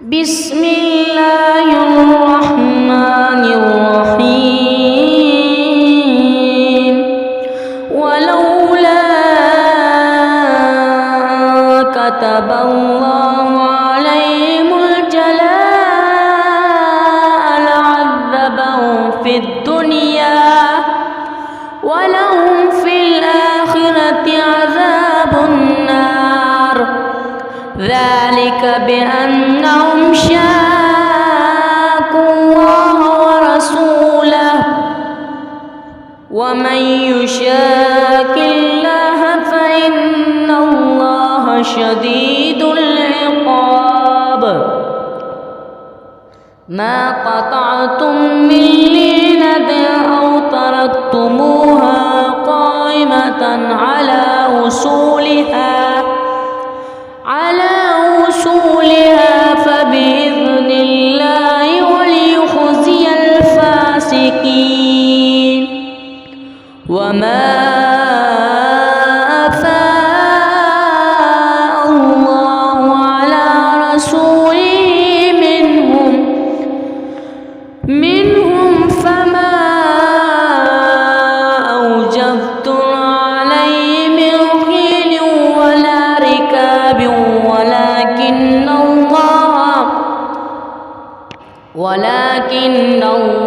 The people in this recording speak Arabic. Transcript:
بسم الله الرحمن الرحيم ولولا كتب الله عليهم الجلاء لعذبهم في الدنيا ولهم في الآخرة عذاب النار ذلك بأنهم شاقوا الله ورسوله ومن يشاق الله فإن الله شديد العقاب ما قطعتم من لينة أو تركتموها قائمة على أصولها فبإذن الله وليخزي الفاسقين وما أفاء الله على رسوله منهم فما أوجفتم عليه من خيل ولا ركاب ولكن الله